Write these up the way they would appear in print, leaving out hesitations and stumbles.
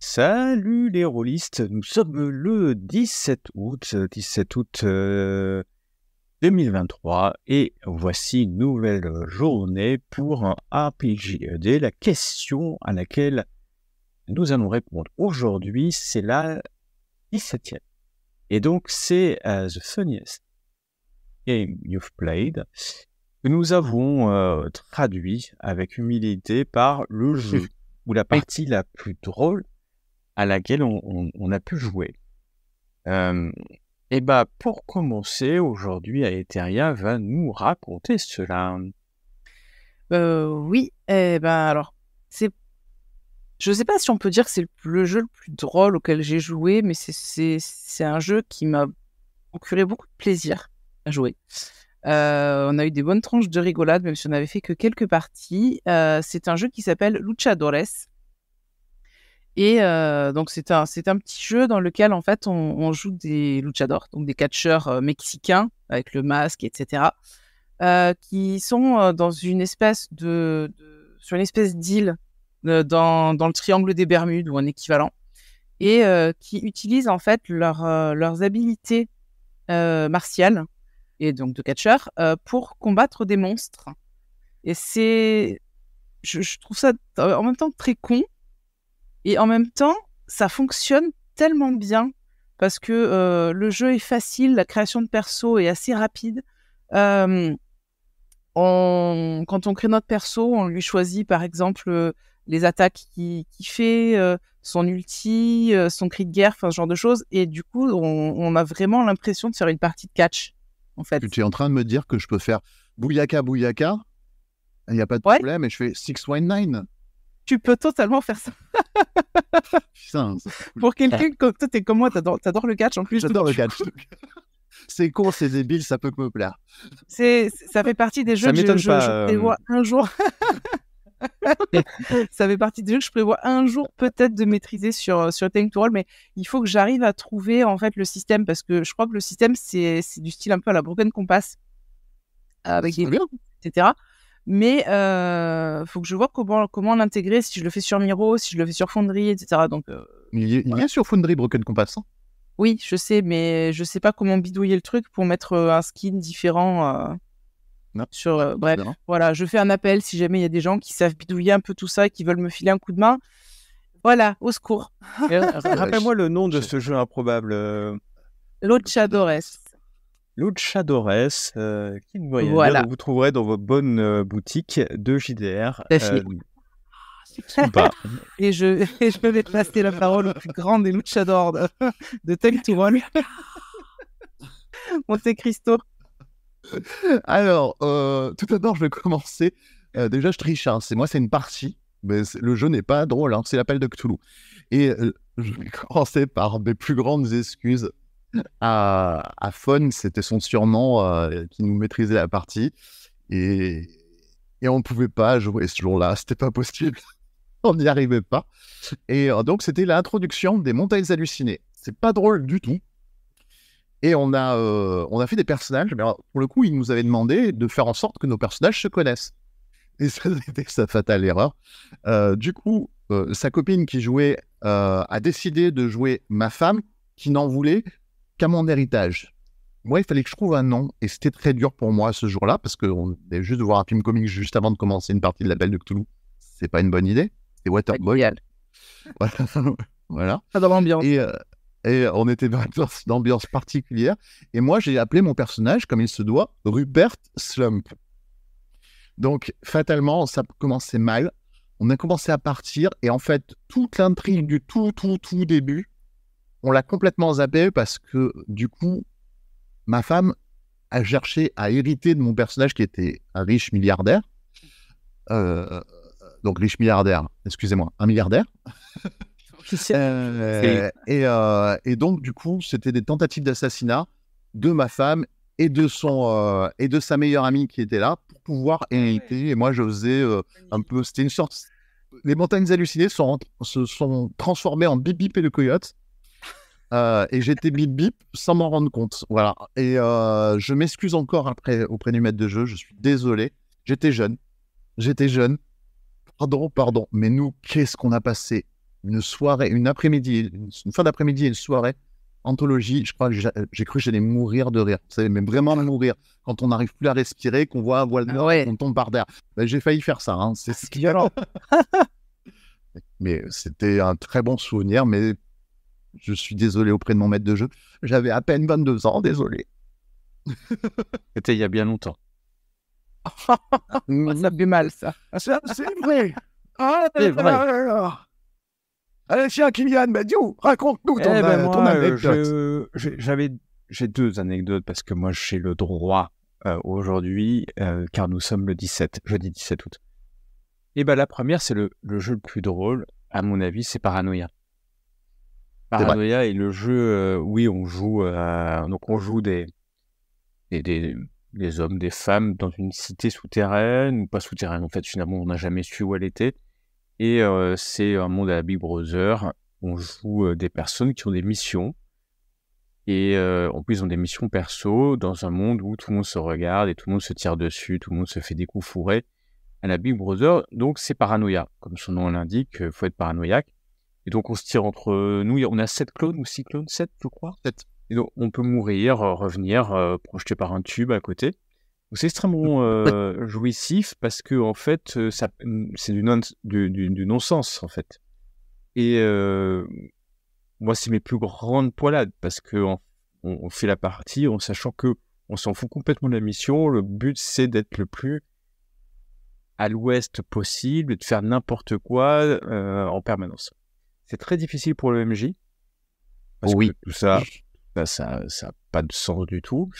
Salut les rôlistes, nous sommes le 17 août 2023 et voici une nouvelle journée pour un RPGED. La question à laquelle nous allons répondre aujourd'hui, c'est la 17e. Et donc c'est The Funniest Game You've Played que nous avons traduit avec humilité par le jeu ou la partie la plus drôle à laquelle on a pu jouer. Et pour commencer, aujourd'hui, Aetheria va nous raconter cela. Oui, alors, je sais pas si on peut dire que c'est le jeu le plus drôle auquel j'ai joué, mais c'est un jeu qui m'a procuré beaucoup de plaisir à jouer. On a eu des bonnes tranches de rigolade, même si on n'avait fait que quelques parties. C'est un jeu qui s'appelle Luchadores. Et donc c'est un petit jeu dans lequel en fait on joue des luchadors, donc des catcheurs mexicains avec le masque, etc. Qui sont dans une espèce sur une espèce d'île dans le triangle des Bermudes ou un équivalent, et qui utilisent en fait leurs habilités martiales et donc de catcheurs pour combattre des monstres. Et je trouve ça en même temps très con. Et en même temps, ça fonctionne tellement bien parce que le jeu est facile, la création de perso est assez rapide. Quand on crée notre perso, on lui choisit par exemple les attaques qu'il fait, son ulti, son cri de guerre, enfin ce genre de choses. Et du coup, on a vraiment l'impression de faire une partie de catch, en fait. Tu es en train de me dire que je peux faire Bouyaka, il n'y a pas de problème, et je fais 619. Tu peux totalement faire ça. Putain, cool. Pour quelqu'un comme toi, t'es comme moi, t'adores le catch en plus. J'adore le catch. C'est con, c'est débile, ça peut que me plaire. Ça fait partie des jeux que je prévois un jour. Ça fait partie des jeux que je prévois un jour peut-être de maîtriser sur Time to Roll, mais il faut que j'arrive à trouver en fait le système, parce que je crois que le système c'est du style un peu à la Broken Compass avec des etc. Mais faut que je vois comment l'intégrer, si je le fais sur Miro, si je le fais sur Foundry, etc. Donc il y a sur Foundry Broken Compass. Oui, je sais, mais je sais pas comment bidouiller le truc pour mettre un skin différent sur. Bref, voilà, je fais un appel si jamais il y a des gens qui savent bidouiller un peu tout ça et qui veulent me filer un coup de main. Voilà, au secours. Rappelle-moi le nom de ce jeu improbable. Luchadores. Luchadores, qui ne veut rien dire, vous trouverez dans votre bonne boutique de JDR. Et je peux vais passer la parole au plus grand des luchadors de Time to Roll. Monte Cristo. Alors, tout d'abord, je vais commencer. Déjà, je triche. C'est une partie, mais le jeu n'est pas drôle. C'est l'appel de Cthulhu. Et je vais commencer par mes plus grandes excuses à Fon. C'était son surnom qui nous maîtrisait la partie. Et on ne pouvait pas jouer ce jour-là. C'était pas possible. On n'y arrivait pas. Et donc, c'était l'introduction des Montagnes Hallucinées. C'est pas drôle du tout. Et on a fait des personnages, mais alors, pour le coup, il nous avait demandé de faire en sorte que nos personnages se connaissent. Et ça, c'était sa fatale erreur. Du coup, sa copine qui jouait a décidé de jouer ma femme, qui n'en voulait qu'à mon héritage. Moi, il fallait que je trouve un nom, et c'était très dur pour moi ce jour-là, parce qu'on allait juste voir un film comique juste avant de commencer une partie de l'appel de Cthulhu. C'est pas une bonne idée. C'est Waterboy. Voilà. Pas dans l'ambiance. Et on était dans une ambiance particulière. Et moi, j'ai appelé mon personnage, comme il se doit, Rupert Slump. Donc, fatalement, ça commençait mal. On a commencé à partir. Et en fait, toute l'intrigue du tout début, on l'a complètement zappé parce que, du coup, ma femme a cherché à hériter de mon personnage qui était un riche milliardaire. Donc, riche milliardaire, excusez-moi, un milliardaire. Et donc, du coup, c'était des tentatives d'assassinat de ma femme et de sa meilleure amie qui était là pour pouvoir hériter. Et moi, je faisais un peu... C'était une sorte... Les Montagnes Hallucinées se sont transformées en Bip Bip et le Coyote. Et j'étais Bip Bip sans m'en rendre compte. Voilà. Et je m'excuse encore auprès du maître de jeu. Je suis désolé. J'étais jeune. Pardon. Mais nous, qu'est-ce qu'on a passé une soirée, une après-midi, une fin d'après-midi et une soirée, anthologie, je crois que j'ai cru que j'allais mourir de rire. Vous savez, mais vraiment mourir. Quand on n'arrive plus à respirer, qu'on voit un voile Ah noir, ouais. qu'on tombe par terre. Ben, j'ai failli faire ça. Hein. C'est Violent. Mais c'était un très bon souvenir, mais je suis désolé auprès de mon maître de jeu. J'avais à peine 22 ans, désolé. C'était il y a bien longtemps. Ça fait mal, ça. C'est vrai. Ah, C'est vrai. Allez, tiens, Kylian, raconte-nous ton anecdote. J'ai 2 anecdotes parce que moi j'ai le droit aujourd'hui, car nous sommes le jeudi 17 août. Et ben la première, c'est le jeu le plus drôle, à mon avis, c'est Paranoia. Paranoia est le jeu, oui, on joue des hommes, des femmes dans une cité souterraine, ou pas souterraine, en fait, finalement, on n'a jamais su où elle était. Et c'est un monde à la Big Brother. On joue des personnes qui ont des missions. Et en plus, ils ont des missions perso dans un monde où tout le monde se regarde et tout le monde se tire dessus, tout le monde se fait des coups fourrés. À la Big Brother, donc c'est Paranoia. Comme son nom l'indique, il faut être paranoïaque. Et donc on se tire entre nous. On a 7 clones ou 6 clones, 7 je crois. 7. Et donc on peut mourir, revenir, projeté par un tube à côté. Donc c'est extrêmement jouissif parce que en fait, c'est du non-sens en fait. Et moi, c'est mes plus grandes poilades parce que on fait la partie en sachant que on s'en fout complètement de la mission. Le but, c'est d'être le plus à l'ouest possible et de faire n'importe quoi en permanence. C'est très difficile pour le MJ parce que tout ça, ça a pas de sens du tout.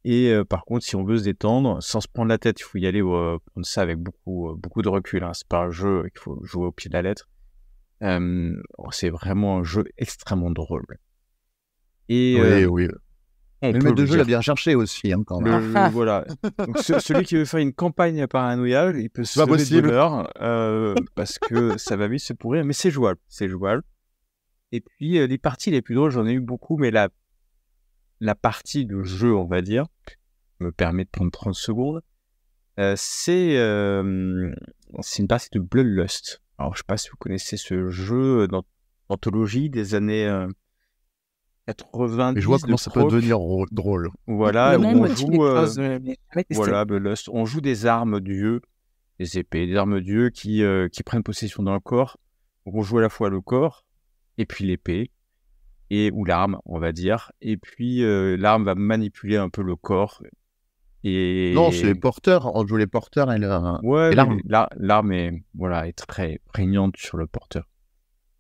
Et par contre, si on veut se détendre, sans se prendre la tête, il faut y aller prendre ça avec beaucoup de recul. Hein. C'est pas un jeu qu'il faut jouer au pied de la lettre. C'est vraiment un jeu extrêmement drôle. Et oui. Mais le maître de jeu l'a bien cherché aussi, hein, quand même. Voilà. Donc, celui qui veut faire une campagne à Paranoia, il peut se pas lever de possible. bonheur, parce que ça va vite se pourrir, mais c'est jouable. Et puis, les parties les plus drôles, j'en ai eu beaucoup, mais la partie de jeu, on va dire, me permet de prendre 30 secondes, c'est une partie de Bloodlust. Alors, je sais pas si vous connaissez ce jeu d'anthologie des années 90. Et je vois comment ça peut devenir drôle. Voilà, Le où nom on me dit joue, quelque chose, mais jamais testé. voilà, Bloodlust. On joue des armes dieux, des épées, des armes dieux qui prennent possession d'un corps. Donc, on joue à la fois le corps et puis l'épée, ou l'arme, on va dire. Et puis, l'arme va manipuler un peu le corps. Non, c'est les porteurs. On joue les porteurs et Ouais, et l'arme. l'arme est très prégnante sur le porteur.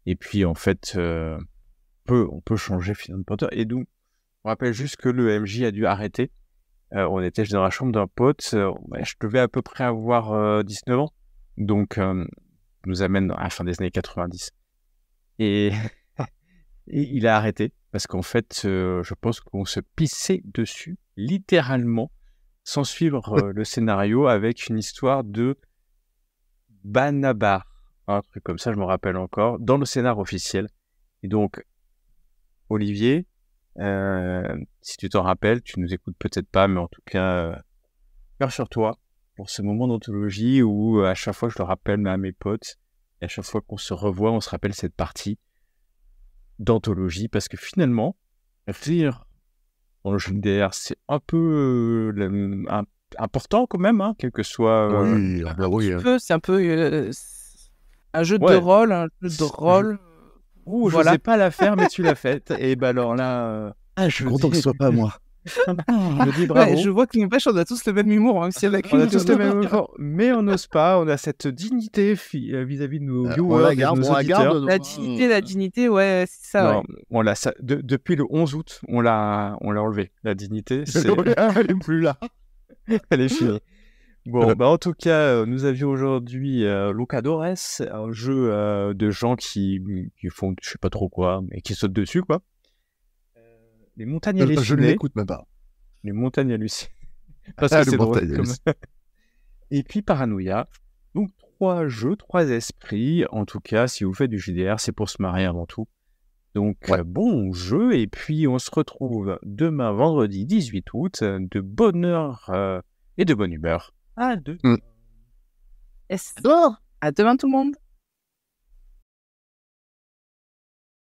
Et puis, en fait, on peut changer finalement de porteur. Et donc, on rappelle juste que le MJ a dû arrêter. On était dans la chambre d'un pote. Je devais à peu près avoir 19 ans. Donc, nous amène à la fin des années 90. Et il a arrêté parce qu'en fait, je pense qu'on se pissait dessus, littéralement, sans suivre le scénario, avec une histoire de Banabar, un truc comme ça, je me rappelle encore, dans le scénario officiel. Et donc, Olivier, si tu t'en rappelles, tu nous écoutes peut-être pas, mais en tout cas, cœur sur toi pour ce moment d'anthologie où à chaque fois je le rappelle à mes potes, et à chaque fois qu'on se revoit, on se rappelle cette partie d'anthologie, parce que finalement, rire dans le jeu vidéo, c'est un peu important quand même, hein, quel que soit... Oui, C'est un peu un jeu de rôle, un jeu de rôle. Je n'osais pas la faire, mais tu l'as faite. Et ben alors là... je suis content que ce soit pas moi. Je dis bravo. Ouais, je vois que n'empêche, on a tous le même humour, même si on a tous le même humour, mais on n'ose pas. On a cette dignité vis-à-vis de nos viewers, on la garde, la dignité, ouais, c'est ça. Non, on l'a depuis le 11 août, on l'a enlevé. La dignité, elle est plus là. Elle est finie. Bon, en tout cas, nous avions aujourd'hui Lucadores, un jeu de gens qui font je sais pas trop quoi, mais qui sautent dessus, quoi. Les montagnes hallucinées. Je ne l'écoute même pas. Les montagnes hallucinées. Parce que c'est drôle. Et puis Paranoia. Donc 3 jeux, 3 esprits. En tout cas, si vous faites du JDR, c'est pour se marrer avant tout. Donc bon jeu. Et puis on se retrouve demain, vendredi 18 août, de bonne heure et de bonne humeur. À demain. À demain tout le monde.